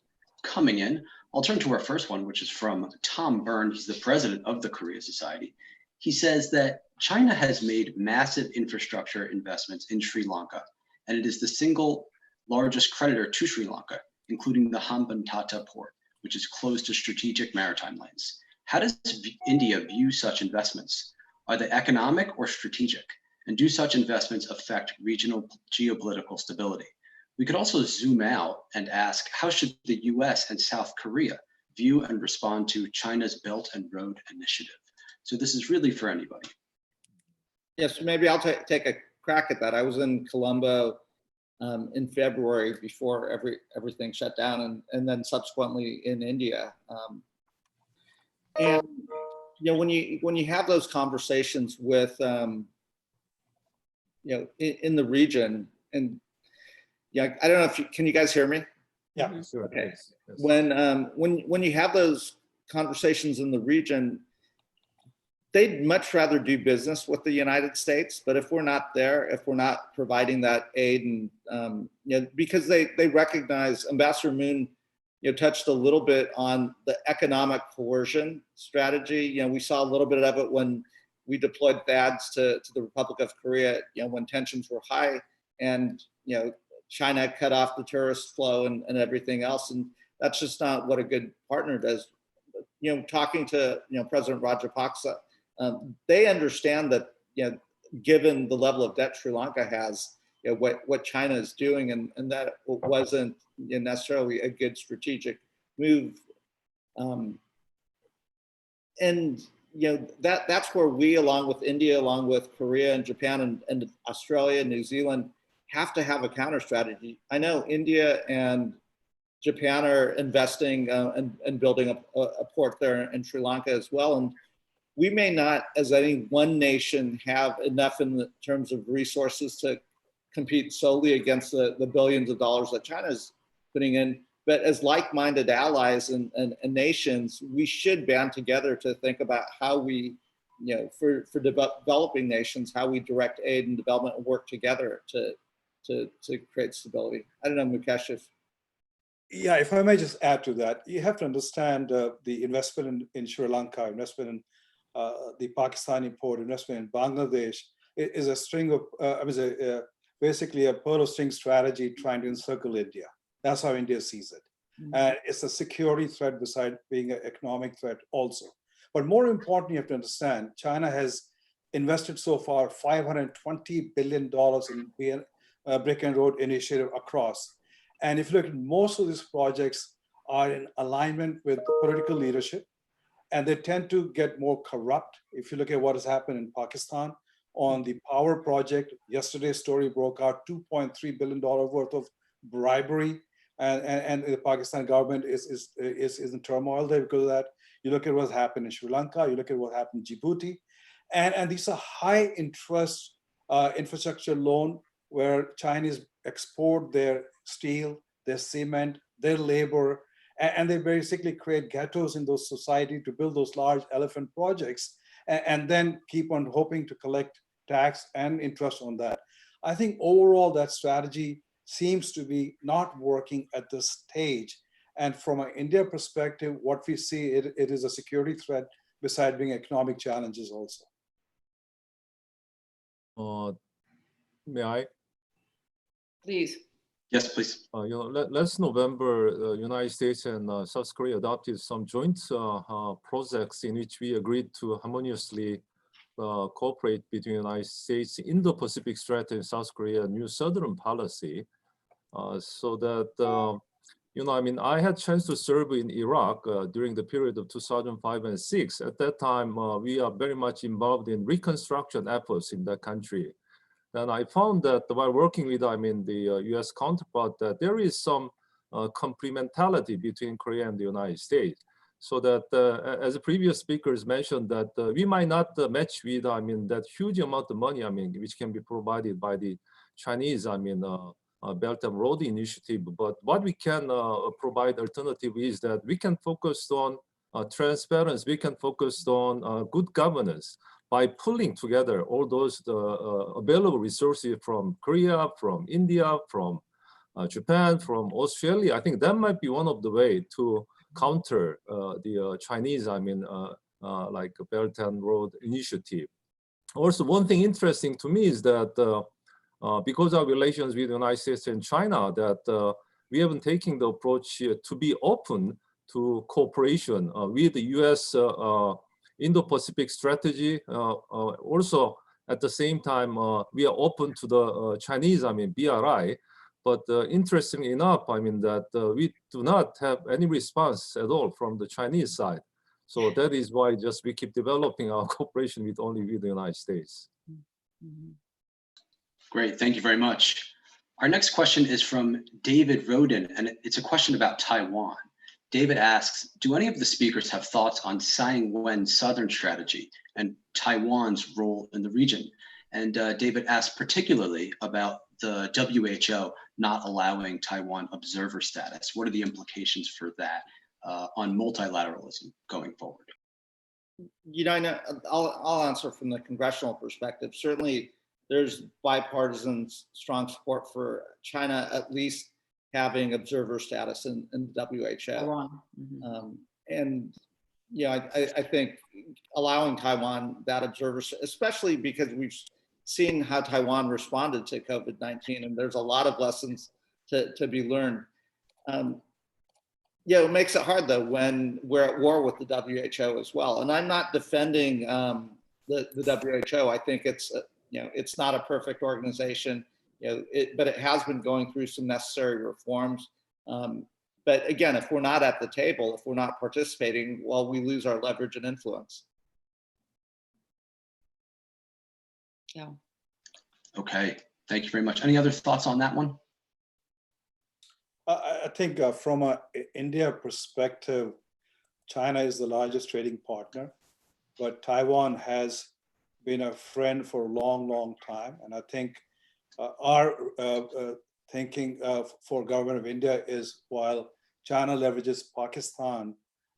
coming in. I'll turn to our first one, which is from Tom Byrne. He's the president of the Korea Society. He says that China has made massive infrastructure investments in Sri Lanka, and it is the single largest creditor to Sri Lanka, including the Hambantota port, which is close to strategic maritime lanes. How does India view such investments? Are they economic or strategic? And do such investments affect regional geopolitical stability? We could also zoom out and ask, how should the US and South Korea view and respond to China's Belt and Road Initiative? So this is really for anybody. Yes, maybe I'll take a crack at that. I was in Colombo in February before everything shut down, and then subsequently in India. And you know, when you have those conversations with you know, in the region, and yeah, I don't know if can you guys hear me? Yeah, sure. Okay. Yes, yes. When you have those conversations in the region, they'd much rather do business with the United States. But if we're not there, if we're not providing that aid, and you know, because they recognize, Ambassador Moon, you know, touched a little bit on the economic coercion strategy. You know, we saw a little bit of it when we deployed THAADs to the Republic of Korea, you know, when tensions were high, and you know, China cut off the tourist flow and everything else, and that's just not what a good partner does. You know, talking to, you know, President Rajapaksa, they understand that, you know, given the level of debt Sri Lanka has, you know, what China is doing, and that wasn't, you know, necessarily a good strategic move. And you know, that's where we, along with India, along with Korea and Japan and Australia, New Zealand, have to have a counter strategy. I know India and Japan are investing and building a port there in Sri Lanka as well. And we may not, as any one nation, have enough in terms of resources to compete solely against the billions of dollars that China is putting in. But as like-minded allies and nations, we should band together to think about how we, you know, for developing nations, how we direct aid and development and work together to create stability. I don't know, Mukesh, if. Yeah, if I may just add to that, you have to understand the investment in Sri Lanka, investment in the Pakistani port, investment in Bangladesh is a string of, basically a pearl of string strategy trying to encircle India. That's how India sees it. And it's a security threat beside being an economic threat also. But more importantly, you have to understand, China has invested so far $520 billion in Brick and Road Initiative across. And if you look at most of these projects are in alignment with political leadership, and they tend to get more corrupt. If you look at what has happened in Pakistan on the power project, yesterday's story broke out $2.3 billion worth of bribery, and the Pakistan government is in turmoil there because of that. You look at what's happened in Sri Lanka, you look at what happened in Djibouti, and these are high interest infrastructure loan where Chinese export their steel, their cement, their labor, and they basically create ghettos in those societies to build those large elephant projects, and then keep on hoping to collect tax and interest on that. I think overall that strategy seems to be not working at this stage. And from an India perspective, what we see, it is a security threat beside being economic challenges also. May I? Please. Yes, please. Last November, the United States and South Korea adopted some joint projects in which we agreed to harmoniously cooperate between the United States, Indo-Pacific strategy, and South Korea new Southern policy, so that I had chance to serve in Iraq during the period of 2005 and 2006. At that time, we are very much involved in reconstruction efforts in that country. And I found that while working with, the US counterpart, that there is some complementarity between Korea and the United States. So that, as the previous speakers mentioned, that we might not match with, that huge amount of money, which can be provided by the Chinese, Belt and Road Initiative. But what we can provide alternative is that we can focus on transparency, we can focus on good governance, by pulling together all those available resources from Korea, from India, from Japan, from Australia. I think that might be one of the way to counter the Chinese, like Belt and Road Initiative. Also, one thing interesting to me is that because of relations with the United States and China, that we have been taking the approach to be open to cooperation with the US Indo-Pacific strategy. Also, at the same time, we are open to the Chinese, BRI. But interestingly enough, that we do not have any response at all from the Chinese side. So that is why just we keep developing our cooperation with only with the United States. Great, thank you very much. Our next question is from David Roden, and it's a question about Taiwan. David asks, do any of the speakers have thoughts on Tsai Ing-wen's Southern strategy and Taiwan's role in the region? And David asks particularly about the WHO not allowing Taiwan observer status. What are the implications for that on multilateralism going forward? I'll answer from the congressional perspective. Certainly, there's bipartisan strong support for China at least having observer status in the WHO. I think allowing Taiwan that observer, especially because we've seen how Taiwan responded to COVID-19, and there's a lot of lessons to be learned. It makes it hard though when we're at war with the WHO as well. And I'm not defending the WHO. I think it's not a perfect organization. But it has been going through some necessary reforms. But again, if we're not at the table, if we're not participating, well, we lose our leverage and influence. Yeah. Okay, thank you very much. Any other thoughts on that one? I think from an India perspective, China is the largest trading partner, but Taiwan has been a friend for a long, long time. And I think our thinking for government of India is while China leverages Pakistan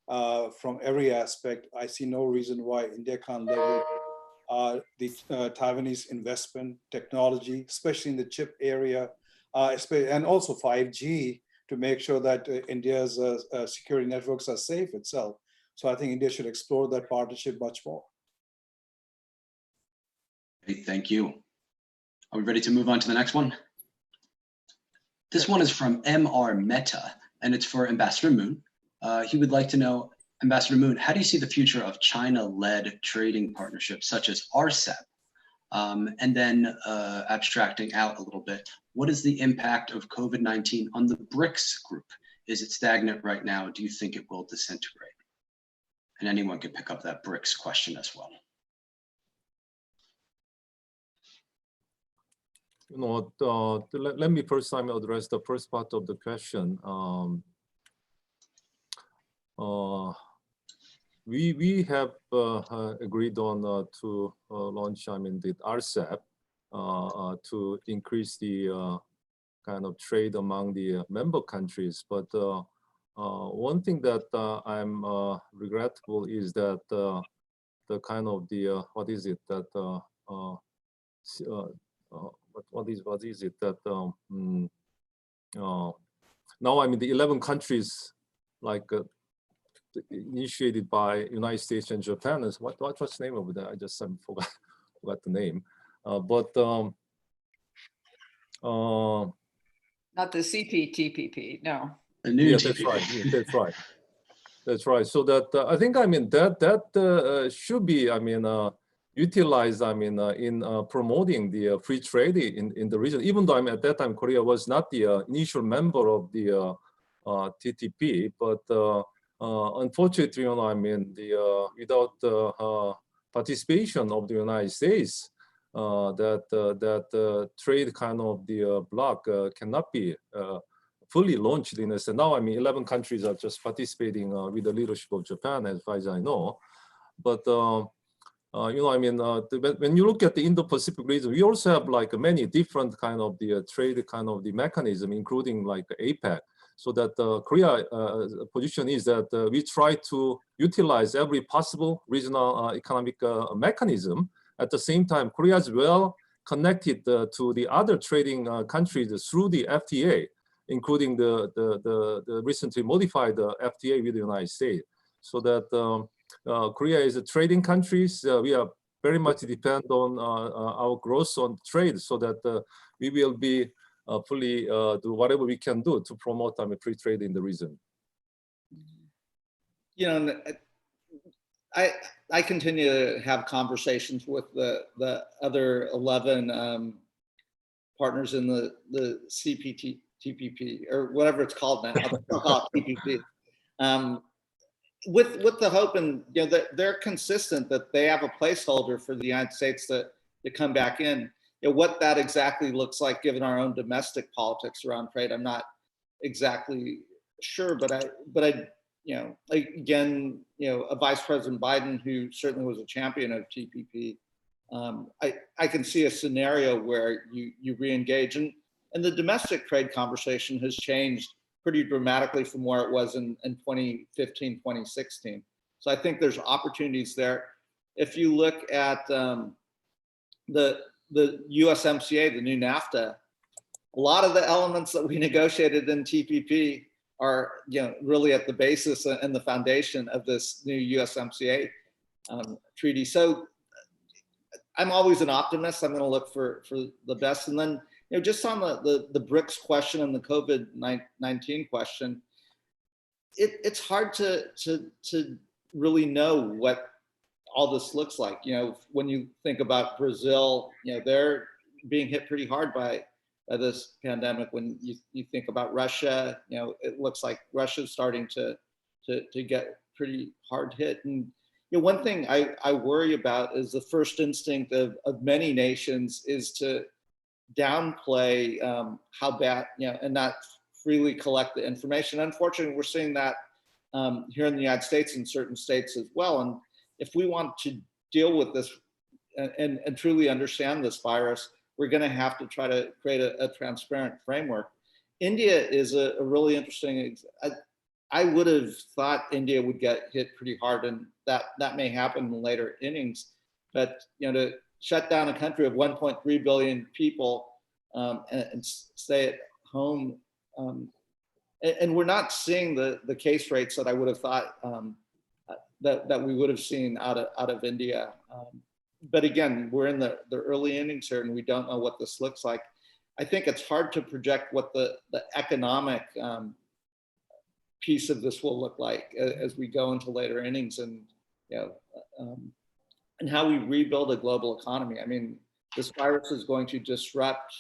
from every aspect, I see no reason why India can't leverage the Taiwanese investment technology, especially in the chip area, and also 5G to make sure that India's security networks are safe itself. So I think India should explore that partnership much more. Thank you. Are we ready to move on to the next one? This one is from MR Mehta, and it's for Ambassador Moon. He would like to know, Ambassador Moon, how do you see the future of China-led trading partnerships such as RCEP? And then abstracting out a little bit, what is the impact of COVID-19 on the BRICS group? Is it stagnant right now? Do you think it will disintegrate? And anyone can pick up that BRICS question as well. Let me first time address the first part of the question. We have agreed on to launch, the RCEP to increase the kind of trade among the member countries. But one thing that I'm regretful is that the kind of the what is it that what is it that now the 11 countries like initiated by United States and Japan. What's the name of that? I just forgot the name. Not the CPTPP, no. The new Yeah, TPP. that's right. Yeah, that's right. That's right. So that I think that should be utilized in promoting the free trade in the region. Even though at that time Korea was not the initial member of the TTP, but unfortunately, without participation of the United States, that trade kind of the bloc cannot be fully launched in this. And now, 11 countries are just participating with the leadership of Japan, as far as I know. But when you look at the Indo-Pacific region, we also have like many different kind of the trade kind of the mechanism, including like APEC. So that Korea position is that we try to utilize every possible regional economic mechanism. At the same time, Korea is well connected to the other trading countries through the FTA, including the recently modified FTA with the United States. So that Korea is a trading countries. We are very much depend on our growth on trade, so that we will be fully do whatever we can do to promote free trade in the region. You know, I continue to have conversations with the other 11 partners in the CPTPP, or whatever it's called now. I'll call it TPP. With the hope, and that they're consistent that they have a placeholder for the United States to come back in. What that exactly looks like, given our own domestic politics around trade, I'm not exactly sure. But I again, a Vice President Biden, who certainly was a champion of TPP, I can see a scenario where you re-engage, and the domestic trade conversation has changed pretty dramatically from where it was in 2015, 2016. So I think there's opportunities there. If you look at the USMCA, the new NAFTA, a lot of the elements that we negotiated in TPP are really at the basis and the foundation of this new USMCA treaty. So I'm always an optimist. I'm going to look for the best. And then just on the BRICS question and the COVID-19 question, it's hard to really know what all this looks like. When you think about Brazil, they're being hit pretty hard by this pandemic. When you think about Russia, it looks like Russia's starting to get pretty hard hit. And one thing I worry about is the first instinct of many nations is to downplay how bad, and not freely collect the information. Unfortunately, we're seeing that here in the United States and certain states as well. And if we want to deal with this and truly understand this virus, we're going to have to try to create a transparent framework. India is a really interesting. I would have thought India would get hit pretty hard, and that may happen in later innings. But to shut down a country of 1.3 billion people and stay at home, and we're not seeing the case rates that I would have thought that we would have seen out of India. But again, we're in the early innings here, and we don't know what this looks like. I think it's hard to project what the economic piece of this will look like as we go into later innings, and and how we rebuild a global economy. I mean, this virus is going to disrupt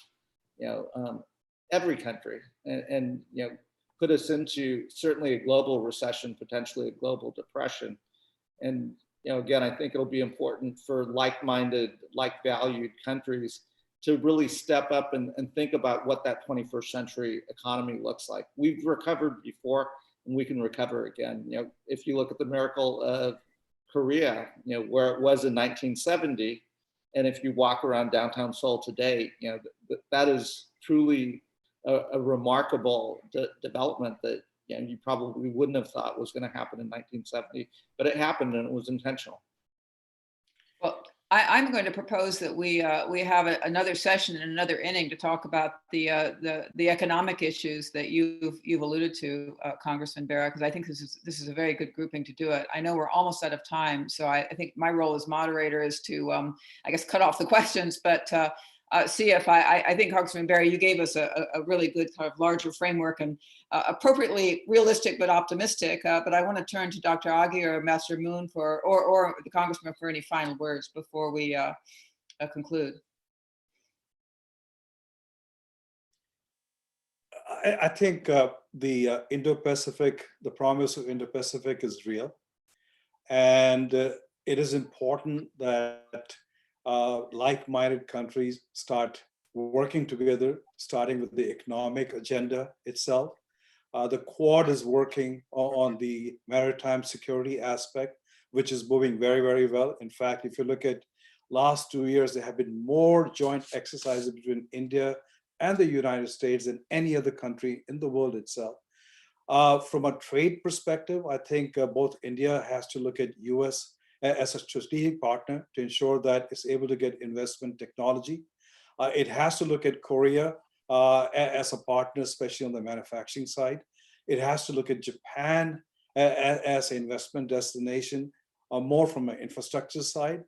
every country, and put us into certainly a global recession, potentially a global depression. And again, I think it'll be important for like-minded, like-valued countries to really step up and think about what that 21st century economy looks like. We've recovered before, and we can recover again. If you look at the miracle of Korea, where it was in 1970, and if you walk around downtown Seoul today, that is truly a remarkable development that you probably wouldn't have thought was going to happen in 1970, but it happened, and it was intentional. Well, I'm going to propose that we have another session and another inning to talk about the economic issues that you've alluded to, Congressman Bera, because I think this is a very good grouping to do it. I know we're almost out of time, so I think my role as moderator is to I guess cut off the questions, but see if I think Congressman Bera, you gave us a really good kind of larger framework and appropriately realistic but optimistic. But I want to turn to Dr. Aghi or Ambassador Moon or the Congressman for any final words before we conclude. I think the Indo-Pacific, the promise of Indo-Pacific is real. And it is important that like-minded countries start working together, starting with the economic agenda itself. The Quad is working on the maritime security aspect, which is moving very, very well. In fact, if you look at last 2 years, there have been more joint exercises between India and the United States than any other country in the world itself. From a trade perspective, I think both India has to look at US as a strategic partner to ensure that it's able to get investment technology. It has to look at Korea as a partner, especially on the manufacturing side. It has to look at Japan as an investment destination, more from an infrastructure side,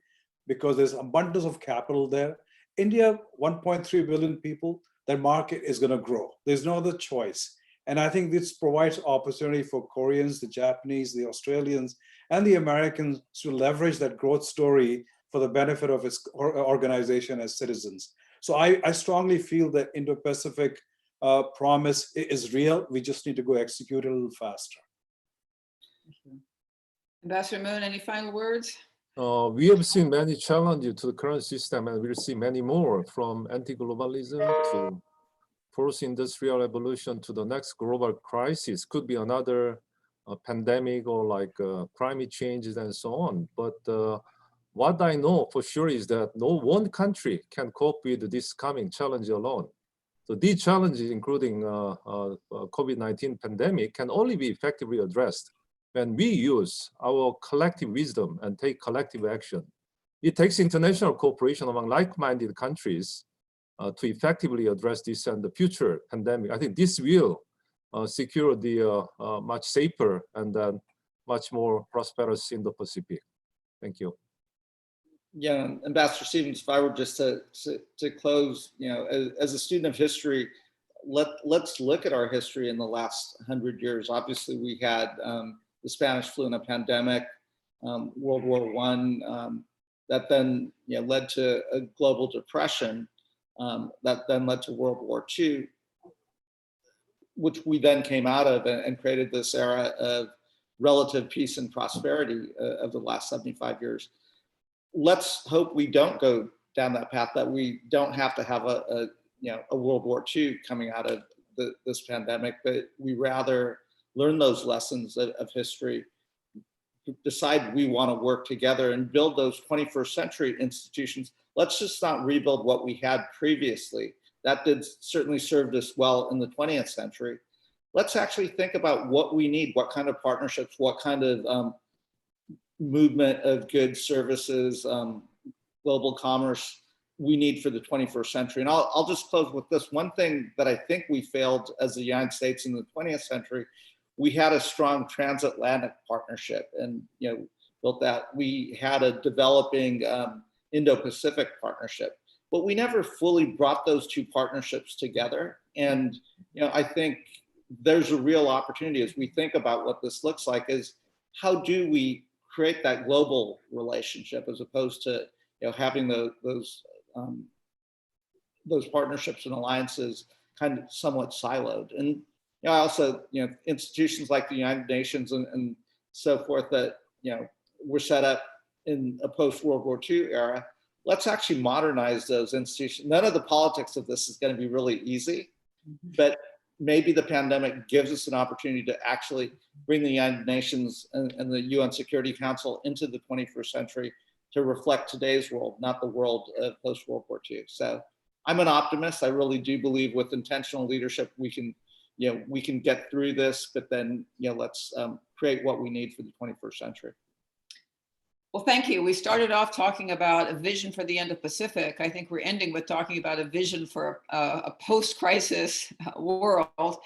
because there's abundance of capital there. India, 1.3 billion people, that market is going to grow. There's no other choice. And I think this provides opportunity for Koreans, the Japanese, the Australians, and the Americans to leverage that growth story for the benefit of its organization as citizens. So I strongly feel that Indo-Pacific promise is real. We just need to go execute it a little faster. Ambassador Moon, any final words? We have seen many challenges to the current system, and we'll see many more, from anti-globalism to fourth industrial revolution to the next global crisis. Could be another pandemic or like climate changes and so on. But what I know for sure is that no one country can cope with this coming challenge alone. So these challenges, including COVID-19 pandemic, can only be effectively addressed when we use our collective wisdom and take collective action. It takes international cooperation among like-minded countries to effectively address this and the future pandemic. I think this will secure the much safer and much more prosperous Indo-Pacific. Thank you. Yeah, Ambassador Stevens, if I were just to close, as a student of history, let's look at our history in the last 100 years. Obviously, we had the Spanish flu and a pandemic, World War I, that then led to a global depression, that then led to World War II, which we then came out of and created this era of relative peace and prosperity of the last 75 years. Let's hope we don't go down that path, that we don't have to have a World War II coming out of this pandemic, but we rather learn those lessons of history, decide we want to work together and build those 21st century institutions. Let's just not rebuild what we had previously. That did certainly served us well in the 20th century. Let's actually think about what we need, what kind of partnerships, what kind of movement of goods, services, global commerce we need for the 21st century. And I'll just close with this. One thing that I think we failed as the United States in the 20th century, we had a strong transatlantic partnership and built that. We had a developing Indo-Pacific partnership, but we never fully brought those two partnerships together. And I think there's a real opportunity as we think about what this looks like, is how do we create that global relationship as opposed to having those partnerships and alliances kind of somewhat siloed. And I also institutions like the United Nations and so forth that were set up in a post-World War II era. Let's actually modernize those institutions. None of the politics of this is going to be really easy, but maybe the pandemic gives us an opportunity to actually bring the United Nations and the UN Security Council into the 21st century to reflect today's world, not the world of post-World War II. So I'm an optimist. I really do believe with intentional leadership, we can get through this, but then let's create what we need for the 21st century. Well, thank you. We started off talking about a vision for the Indo-Pacific. I think we're ending with talking about a vision for a post-crisis world.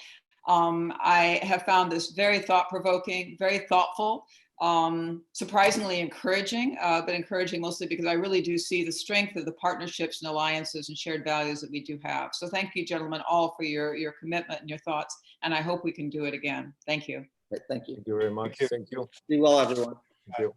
I have found this very thought-provoking, very thoughtful, surprisingly encouraging, but encouraging mostly because I really do see the strength of the partnerships and alliances and shared values that we do have. So thank you, gentlemen, all for your commitment and your thoughts, and I hope we can do it again. Thank you. Thank you. Thank you very much. Thank you. Be well, everyone. Thank you.